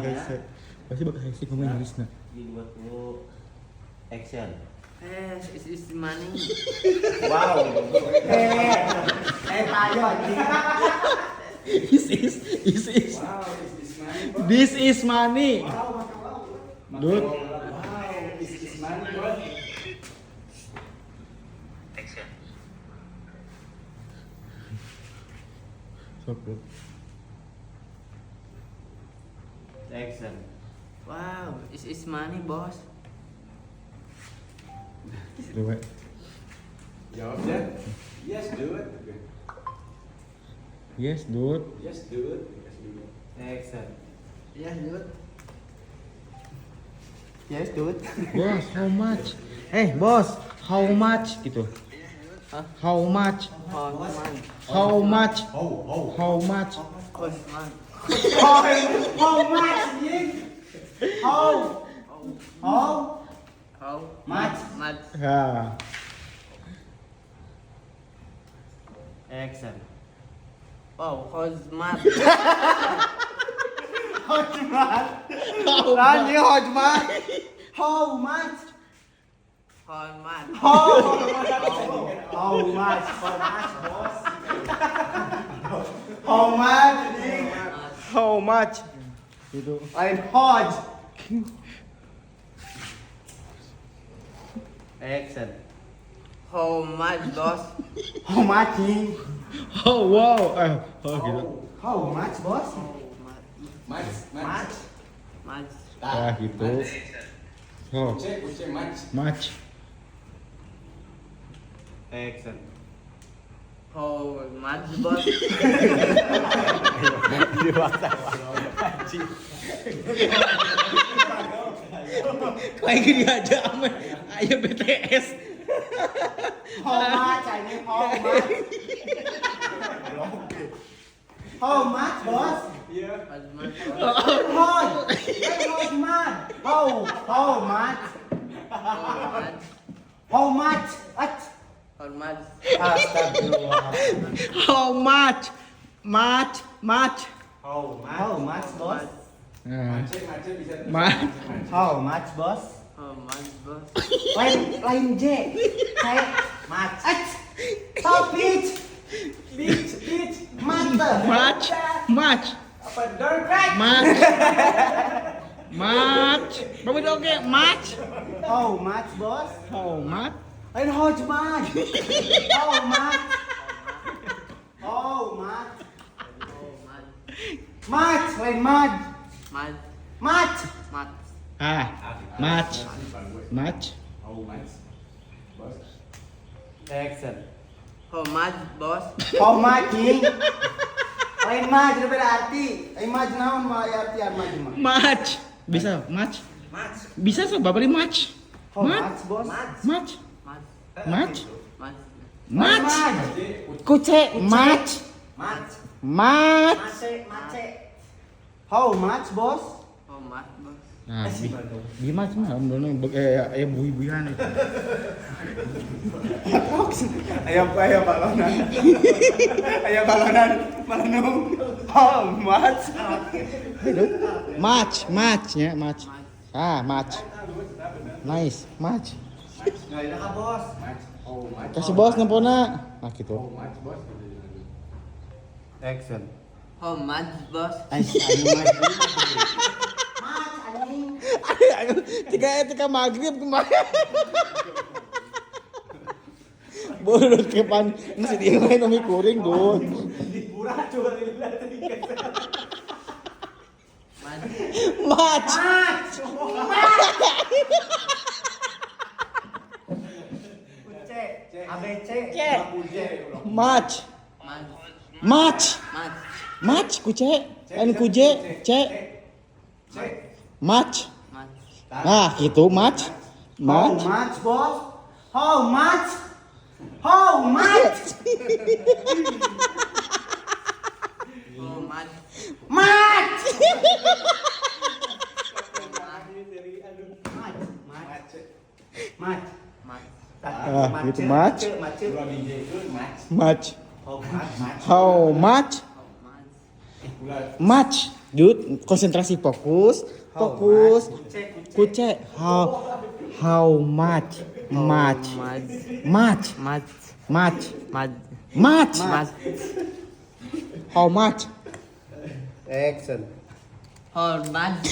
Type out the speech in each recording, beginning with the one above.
Guys, pasti bakal hektik ngomong Inggris nah. Di 20 action. Is money. Wow. Tayo anjing. This is money. Dude. Action. So good. Action. Wow, is money, boss. Do it. Jawab deh. Yes, do it. Yes, dude. Yes, do it. Yes, do it. Action. Yes, dude. Yes, dude. Boss, how much? Boss, how much gitu. Hah? How much? Oh, man. How much? Oh, How much? Oh, man. How much anjing? How How much? much? Ya. Action. Oh, how's much? Anjing hojmat. How much? How much? How much? Boss? How much anjing? How much? Gitu. Lain hoj. Action. How much, boss? How much anjing? Oh wow. Oh gitu. How much, bos? match. Much. Ya gitu. Oh, Uce, match. much. Action. How much, boss? Kayak gini aja ame. Ayo BTS. How much anjing? How much? How much, bos? How's much, boss? Hoj. Hojmat. How much? How How much? much? How much? Astagfirullah. How much? Much. How much, bos? Nah, Macet bisa. Match. How much, bos? How much, boss? Lain J. Kayak much. Stop it. Mata. Much. Apa don't cry? Much. Bapak oke, much. How much, bos? How much? Lain hojmat. How much? How much? How much? Much. Lain mad. Much. Much. Much. Much. Much. Oh, match. Bos. Action. How much, boss? How much, nih? Lain mad, itu beda arti. Lain mad naon mulai artian mad mah. Much. Bisa much? Much. Bisa so Bapak much. How much, bos? Much. Much. Much. Much. Much. Mad. Kuce. Much. Much. Much. Mace. How much, bos? How much, boss? Nah, gimana sih malam dulu ayam bui-buian itu. Ayam balonan. Ayam balonan. Malanung. How much? Much ya, much. Much. Nice, much. Nggak ada kah, bos? Match. Oh, match. Kasih bos nempona. Nah gitu. Oh, match, bos. Action. How much, boss? Ayo, tiga maghrib kemarin. Boleh kepan, nasi dia main umi kuring dun. Much. Much. ABC. Much. Much. Much kuce. Kuje. C. Much. Much. Nah, gitu much. How Much. much, bos? How much? How much? How much? Much. Much. Much. Ah, gitu much. Dua DJ itu match. Much. How much? How much? How much? Bulan. Much. Jut, konsentrasi fokus. Fokus. Kucek. How much? Much. Much. Much. Much. Much. Much. Much. How much? Action. How much?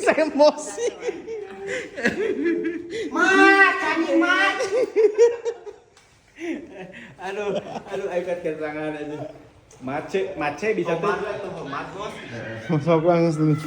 Saya emosi. Aduh, ayo kat keterangan aja. Mace bisa tuh. Tomat bos. Masuk langsung.